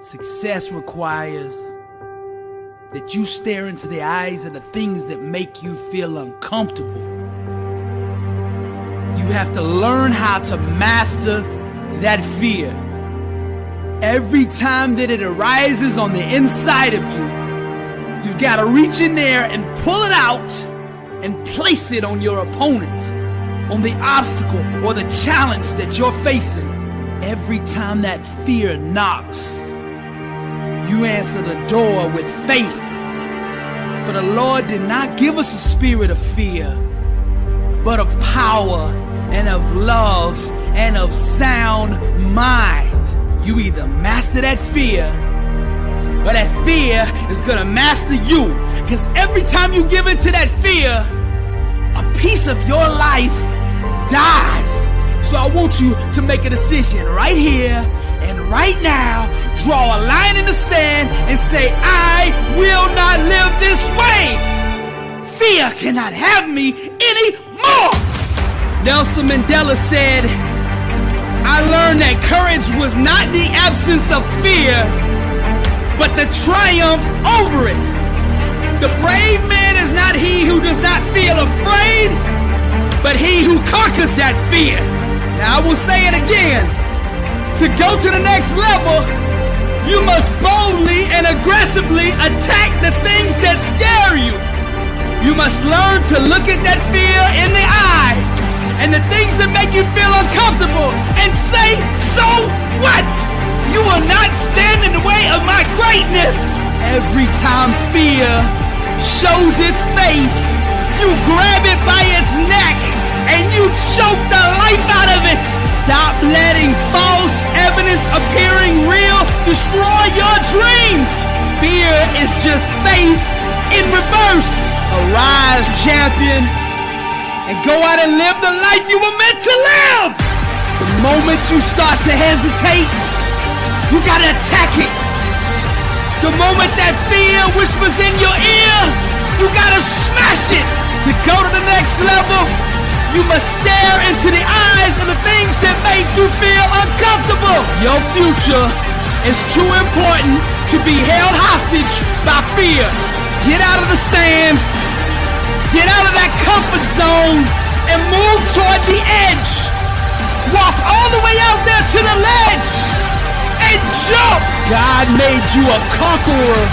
Success requires that you stare into the eyes of the things that make you feel uncomfortable. You have to learn how to master that fear. Every time that it arises on the inside of you, you've got to reach in there and pull it out and place it on your opponent, on the obstacle or the challenge that you're facing. Every time that fear knocks, you answer the door with faith. For the Lord did not give us a spirit of fear, but of power and of love and of sound mind. You either master that fear, or that fear is gonna master you. Because every time you give into that fear, a piece of your life dies. So I want you to make a decision right here and right now. Draw a line in the sand and say, I will not live this way. Fear cannot have me anymore. Nelson Mandela said, I learned that courage was not the absence of fear, but the triumph over it. The brave man is not he who does not feel afraid, but he who conquers that fear. Now I will say it again. To go to the next level, you must boldly and aggressively attack the things that scare you. You must learn to look at that fear in the eye and the things that make you feel uncomfortable and say, so what? You will not stand in the way of my greatness. Every time fear shows its face, you grab it by its neck and you choke the life out of it. Stop letting false evidence appearing real destroy your dreams. Fear is just faith in reverse. Arise, champion, and go out and live the life you were meant to live. The moment you start to hesitate, you gotta attack it. The moment that fear whispers in your ear, you gotta smash it. To go to the next level, you must stare into the eyes of the things that make you feel uncomfortable. Your future is too important to be held hostage by fear. Get out of the stands, get out of that comfort zone, and move toward the edge. Walk all the way out there to the ledge and jump. God made you a conqueror.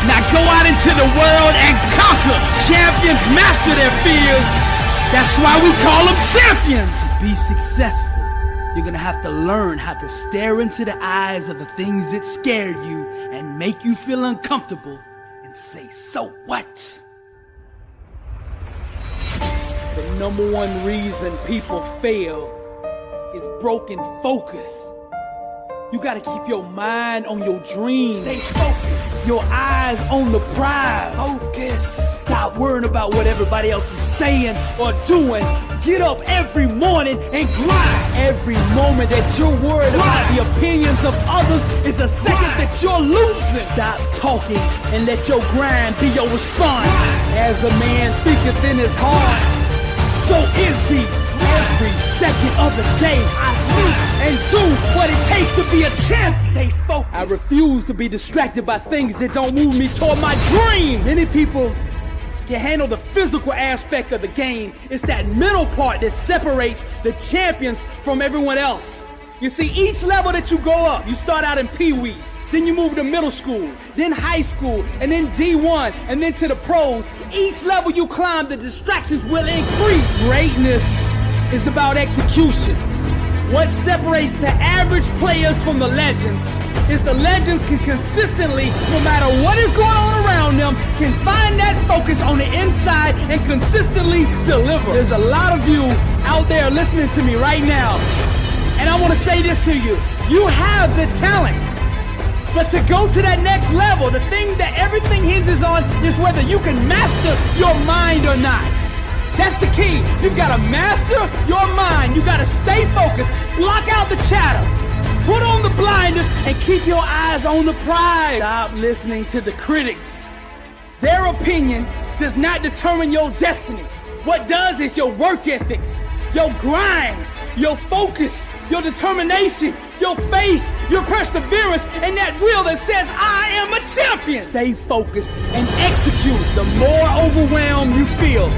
Now go out into the world and conquer. Champions master their fears. That's why we call them champions. To be successful, you're gonna have to learn how to stare into the eyes of the things that scare you and make you feel uncomfortable and say, so what? The number one reason people fail is broken focus. You gotta keep your mind on your dreams. Stay focused. Your eyes on the prize. Focus. Stop worrying about what everybody else is saying or doing. Get up every morning and grind. Every moment that you're worried about the opinions of others is a second that you're losing. Stop talking and let your grind be your response. As a man thinketh in his heart, so is he. Every second of the day, I think and do what it takes to be a champ. Stay focused. I refuse to be distracted by things that don't move me toward my dream. Many people can handle the physical aspect of the game. It's that mental part that separates the champions from everyone else. You see, each level that you go up, you start out in Pee-wee, then you move to middle school, then high school, and then D1, and then to the pros. Each level you climb, the distractions will increase. Greatness is about execution. What separates the average players from the legends is the legends can consistently, no matter what is going on around them, can find that focus on the inside and consistently deliver. There's a lot of you out there listening to me right now, and I want to say this to you. You have the talent, but to go to that next level, the thing that everything hinges on is whether you can master your mind or not. That's the key. You've got to master your mind. You got to stay focused. Block out the chatter. Put on the blinders and keep your eyes on the prize. Stop listening to the critics. Their opinion does not determine your destiny. What does is your work ethic, your grind, your focus, your determination, your faith, your perseverance, and that will that says, I am a champion. Stay focused and execute. The more overwhelmed you feel,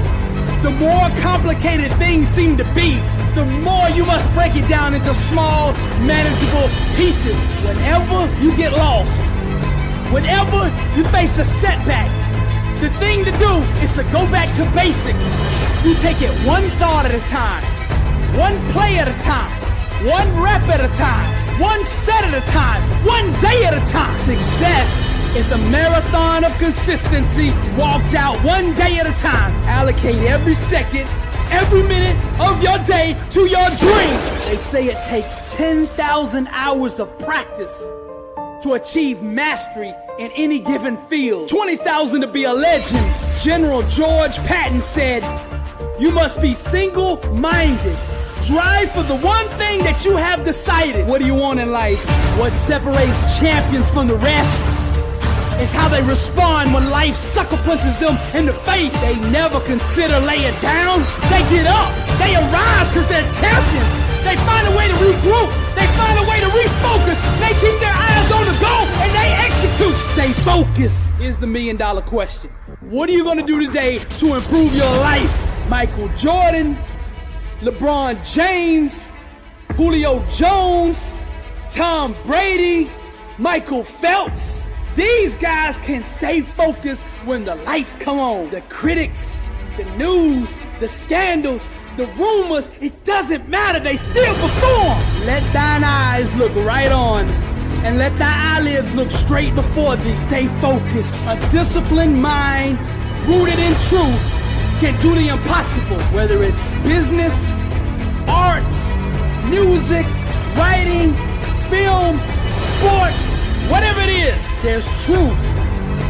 the more complicated things seem to be, the more you must break it down into small, manageable pieces. Whenever you get lost, whenever you face a setback, the thing to do is to go back to basics. You take it one thought at a time, one play at a time, one rep at a time, one set at a time, one day at a time. Success is a marathon of consistency walked out one day at a time. Allocate every second, every minute of your day to your dream. They say it takes 10,000 hours of practice to achieve mastery in any given field. 20,000 to be a legend. General George Patton said, you must be single-minded. Drive for the one thing that you have decided. What do you want in life? What separates champions from the rest is how they respond when life sucker punches them in the face. They never consider laying down. They get up. They arise because they're champions. They find a way to regroup. They find a way to refocus. They keep their eyes on the goal and they execute. Stay focused. Here's the million-dollar question. What are you going to do today to improve your life? Michael Jordan, LeBron James, Julio Jones, Tom Brady, Michael Phelps. These guys can stay focused when the lights come on. The critics, the news, the scandals, the rumors, it doesn't matter, they still perform. Let thine eyes look right on, and let thy eyelids look straight before thee. Stay focused. A disciplined mind, rooted in truth, can do the impossible. Whether it's business, arts, music, writing, film, sports, whatever it is, there's truth,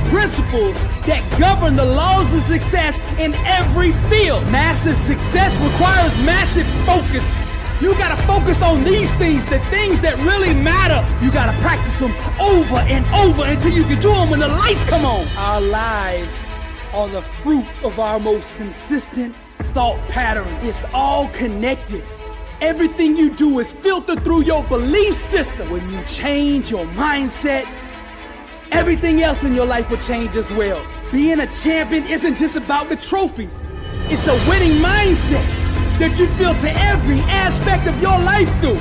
principles that govern the laws of success in every field. Massive success requires massive focus. You gotta focus on these things, the things that really matter. You gotta practice them over and over until you can do them when the lights come on. Our lives are the fruit of our most consistent thought patterns. It's all connected. Everything you do is filtered through your belief system. When you change your mindset, everything else in your life will change as well. Being a champion isn't just about the trophies. It's a winning mindset that you filter every aspect of your life through.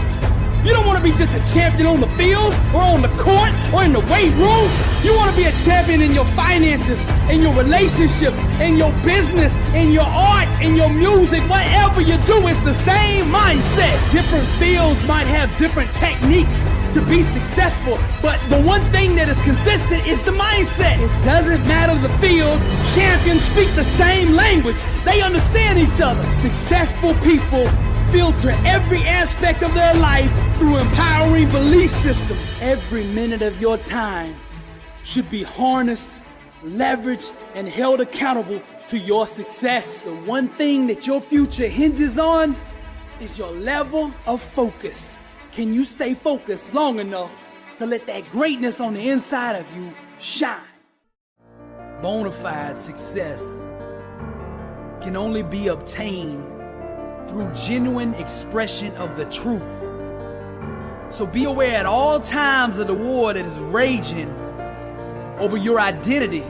You don't want to be just a champion on the field or on the court or in the weight room. You want to be a champion in your finances, in your relationships, in your business, in your art, in your music. Whatever you do, it's the same mindset. Different fields might have different techniques to be successful, but the one thing that is consistent is the mindset. It doesn't matter the field, champions speak the same language. They understand each other. Successful people filter every aspect of their life through empowering belief systems. Every minute of your time should be harnessed, leveraged, and held accountable to your success. The one thing that your future hinges on is your level of focus. Can you stay focused long enough to let that greatness on the inside of you shine? Bona fide success can only be obtained through genuine expression of the truth. So be aware at all times of the war that is raging over your identity.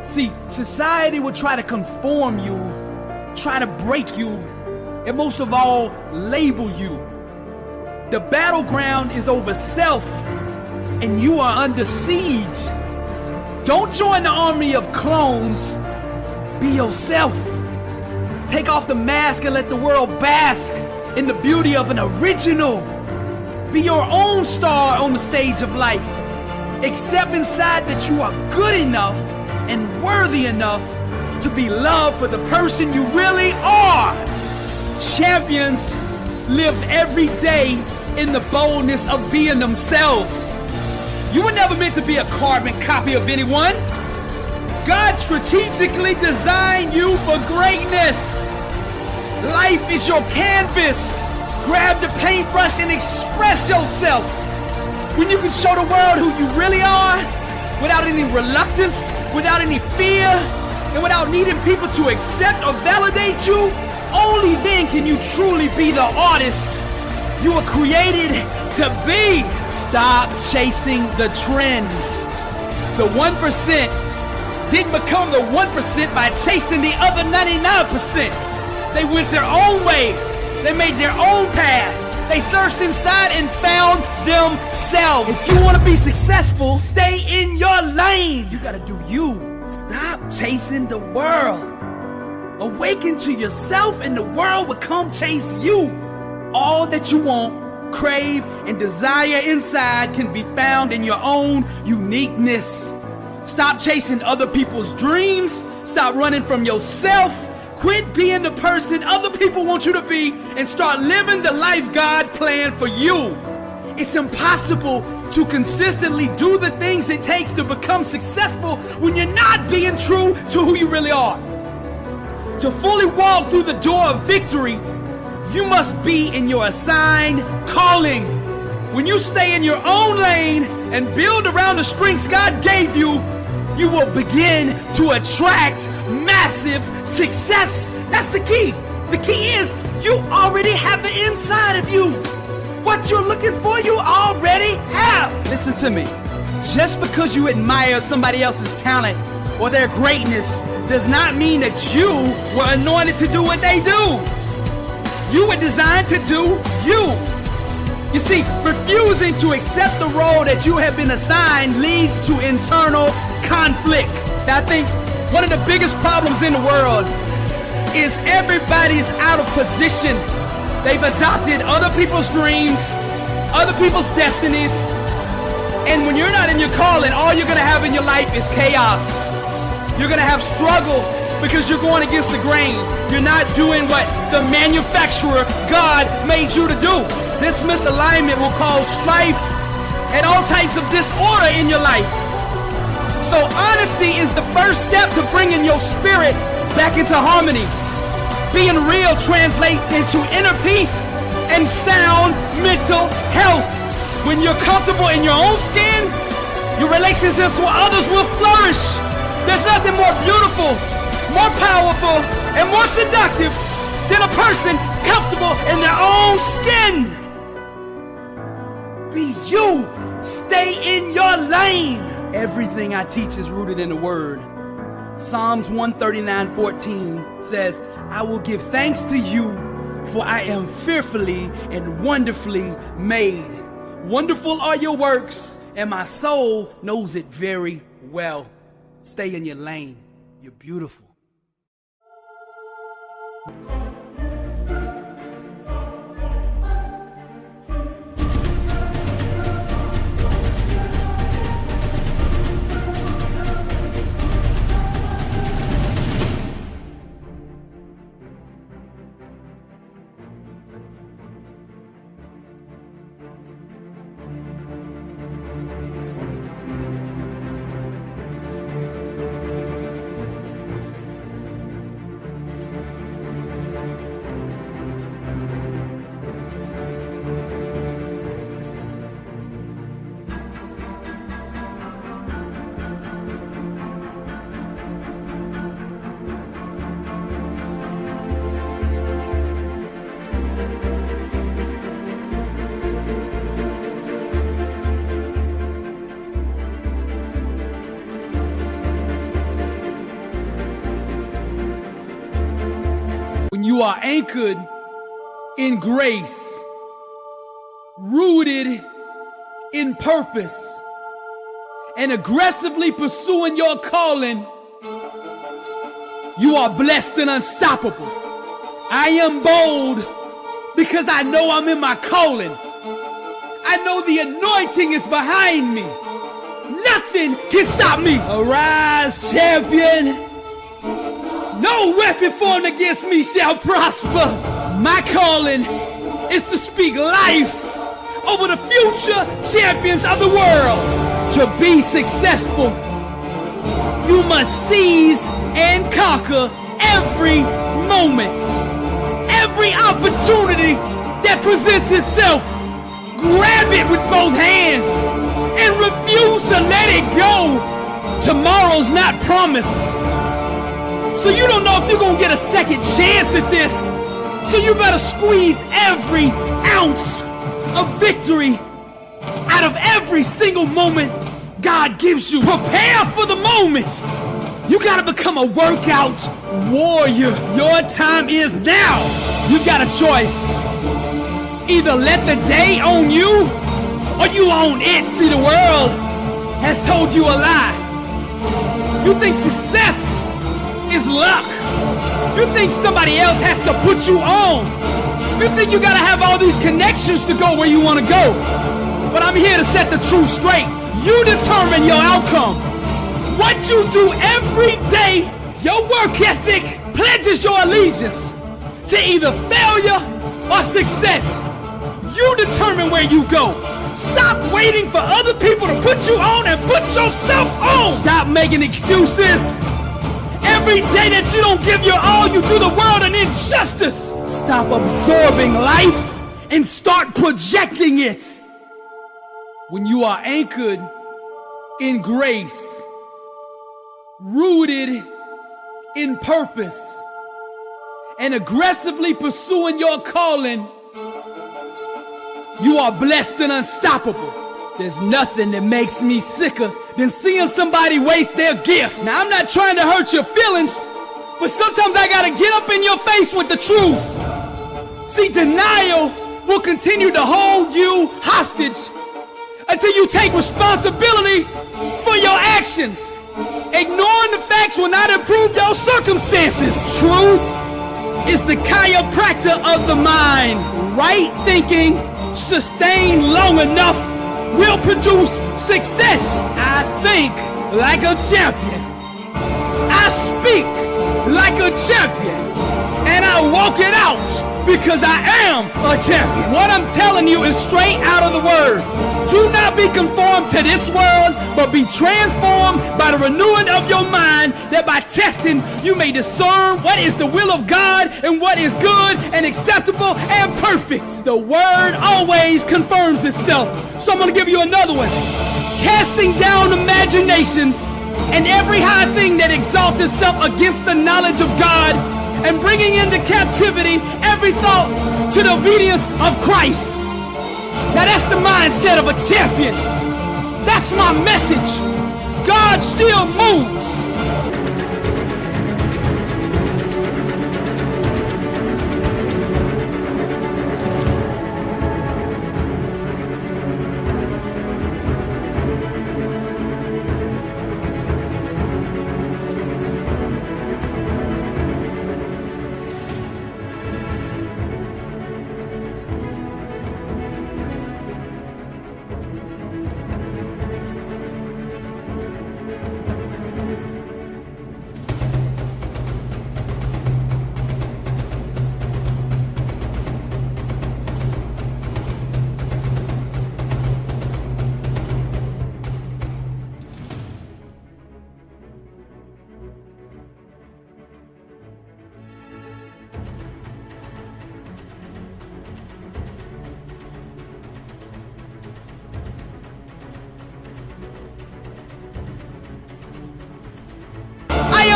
See, society will try to conform you, try to break you, and most of all, label you. The battleground is over self, and you are under siege. Don't join the army of clones. Be yourself. Take off the mask and let the world bask in the beauty of an original. Be your own star on the stage of life. Accept inside that you are good enough and worthy enough to be loved for the person you really are. Champions live every day in the boldness of being themselves. You were never meant to be a carbon copy of anyone. God strategically designed you for greatness. Life is your canvas. Grab the paintbrush and express yourself. When you can show the world who you really are, without any reluctance, without any fear, and without needing people to accept or validate you, only then can you truly be the artist You were created to be. Stop chasing the trends. The 1% didn't become the 1% by chasing the other 99%. They went their own way. They made their own path. They searched inside and found themselves. If you want to be successful, stay in your lane. You gotta do you. Stop chasing the world. Awaken to yourself and the world will come chase you. All that you want, crave, and desire inside can be found in your own uniqueness. Stop chasing other people's dreams. Stop running from yourself. Quit being the person other people want you to be and start living the life God planned for you. It's impossible to consistently do the things it takes to become successful when you're not being true to who you really are. To fully walk through the door of victory, you must be in your assigned calling. When you stay in your own lane and build around the strengths God gave you, you will begin to attract massive success. That's the key. The key is you already have it inside of you. What you're looking for, you already have. Listen to me. Just because you admire somebody else's talent or their greatness does not mean that you were anointed to do what they do. You were designed to do you. You see, refusing to accept the role that you have been assigned leads to internal conflict. So I think one of the biggest problems in the world is everybody's out of position. They've adopted other people's dreams, other people's destinies, and when you're not in your calling, all you're gonna have in your life is chaos. You're gonna have struggle because you're going against the grain. You're not doing what the manufacturer God made you to do. This misalignment will cause strife and all types of disorder in your life. So honesty is the first step to bringing your spirit back into harmony. Being real translates into inner peace and sound mental health. When you're comfortable in your own skin, your relationships with others will flourish. There's nothing more beautiful, more powerful, and more seductive than a person comfortable in their own skin. Be you. Stay in your lane. Everything I teach is rooted in the Word. Psalms 139:14 says, I will give thanks to you, for I am fearfully and wonderfully made. Wonderful are your works, and my soul knows it very well. Stay in your lane. You're beautiful. When you are anchored in grace, rooted in purpose, and aggressively pursuing your calling, you are blessed and unstoppable. I am bold because I know I'm in my calling. I know the anointing is behind me. Nothing can stop me. Arise, champion. No weapon formed against me shall prosper. My calling is to speak life over the future champions of the world. To be successful, you must seize and conquer every moment, every opportunity that presents itself. Grab it with both hands and refuse to let it go. Tomorrow's not promised, so you don't know if you're gonna get a second chance at this. So you better squeeze every ounce of victory out of every single moment God gives you. Prepare for the moment. You gotta become a workout warrior. Your time is now. You've got a choice. Either let the day own you, or you own it. See, the world has told you a lie. You think success is luck. You think somebody else has to put you on. You think you gotta have all these connections to go where you wanna go. But I'm here to set the truth straight. You determine your outcome. What you do every day, your work ethic, pledges your allegiance to either failure or success. You determine where you go. Stop waiting for other people to put you on and put yourself on. Stop making excuses. Every day that you don't give your all, you do the world an injustice. Stop absorbing life and start projecting it. When you are anchored in grace, rooted in purpose, and aggressively pursuing your calling, you are blessed and unstoppable. There's nothing that makes me sicker than seeing somebody waste their gift. Now, I'm not trying to hurt your feelings, but sometimes I gotta get up in your face with the truth. See, denial will continue to hold you hostage until you take responsibility for your actions. Ignoring the facts will not improve your circumstances. Truth is the chiropractor of the mind. Right thinking, sustained long enough, will produce success. I think like a champion. I speak like a champion. And I walk it out because I am a champion. What I'm telling you is straight out of the word. Do not be conformed to this world, but be transformed by the renewing of your mind, that by testing you may discern what is the will of God and what is good and acceptable and perfect. The word always confirms itself. So I'm going to give you another one. Casting down imaginations and every high thing that exalts itself against the knowledge of God, and bringing into captivity every thought to the obedience of Christ. Now that's the mindset of a champion. That's my message. God still moves.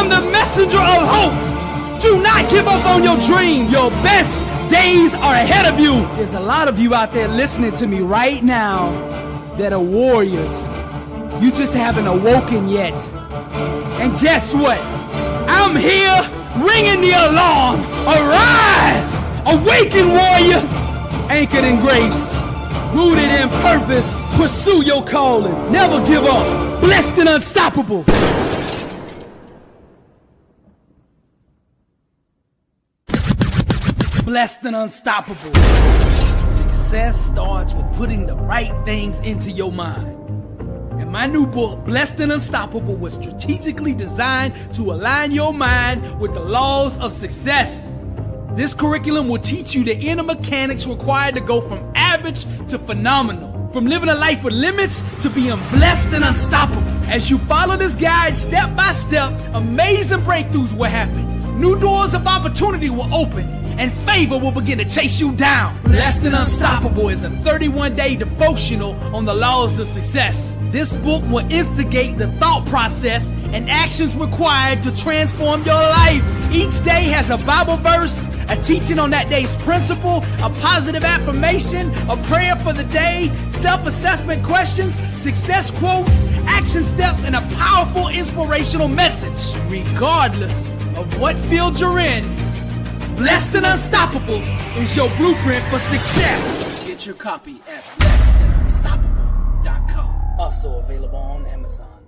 The messenger of hope. Do not give up on your dreams. Your best days are ahead of you. There's a lot of you out there listening to me right now that are warriors. You just haven't awoken yet. And guess what? I'm here ringing the alarm. Arise! Awaken, warrior! Anchored in grace, rooted in purpose. Pursue your calling. Never give up. Blessed and unstoppable. Blessed and unstoppable. Success starts with putting the right things into your mind. And my new book, Blessed and Unstoppable, was strategically designed to align your mind with the laws of success. This curriculum will teach you the inner mechanics required to go from average to phenomenal, from living a life with limits to being blessed and unstoppable. As you follow this guide step by step, amazing breakthroughs will happen. New doors of opportunity will open, and favor will begin to chase you down. Blessed and Unstoppable is a 31-day devotional on the laws of success. This book will instigate the thought process and actions required to transform your life. Each day has a Bible verse, a teaching on that day's principle, a positive affirmation, a prayer for the day, self-assessment questions, success quotes, action steps, and a powerful inspirational message. Regardless of what field you're in, Blessed and Unstoppable is your blueprint for success. Get your copy at blessedandunstoppable.com. Also available on Amazon.